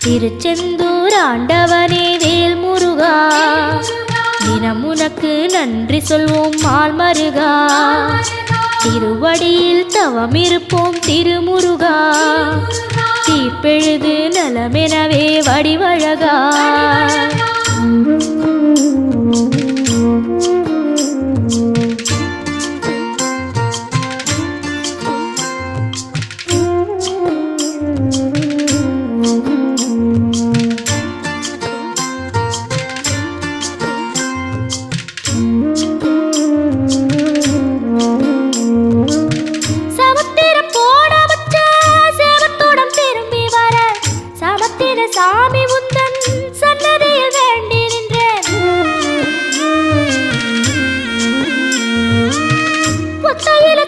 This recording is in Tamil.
திருச்செந்தூர் ஆண்டவனே வேல் முருகா, தினம் உனக்கு நன்றி சொல்வோம் மால் மருகா. திருவடியில் தவம் இருப்போம் திருமுருகா, தீப்பெழுது நலமெனவே வடிவழகா. சாமி உந்தன் சன்னதியில் வேண்டி நின்றேன். ஒத்தையில